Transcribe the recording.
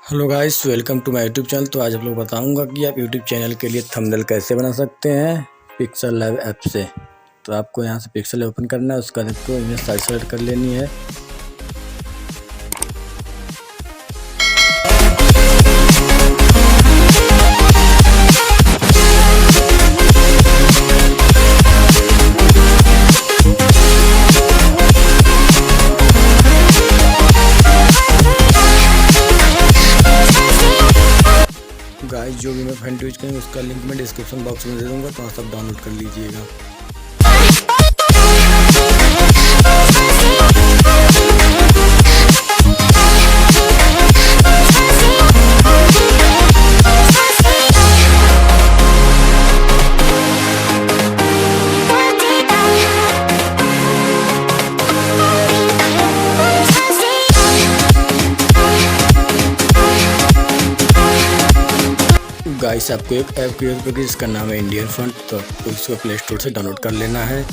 Hello guys, welcome to my YouTube channel. तो आज आप लोग बताऊंगा कि आप यूट्यूब चैनल के लिए थंबनेल कैसे बना सकते हैं पिक्सेलैब ऐप से। तो आपको यहां से पिक्सेलैब ओपन करना है, उसका आपको इमेज साइज सेलेक्ट कर लेनी है। गाइस, जो भी मैं फ्रंट यूज करेंगे उसका लिंक मैं डिस्क्रिप्शन बॉक्स में दे दूंगा, तो आप सब डाउनलोड कर लीजिएगा। गाइस, आपको एक ऐप क्रिएट करके जिसका नाम है इंडियन फंड, तो आपको इसको प्ले स्टोर से डाउनलोड कर लेना है।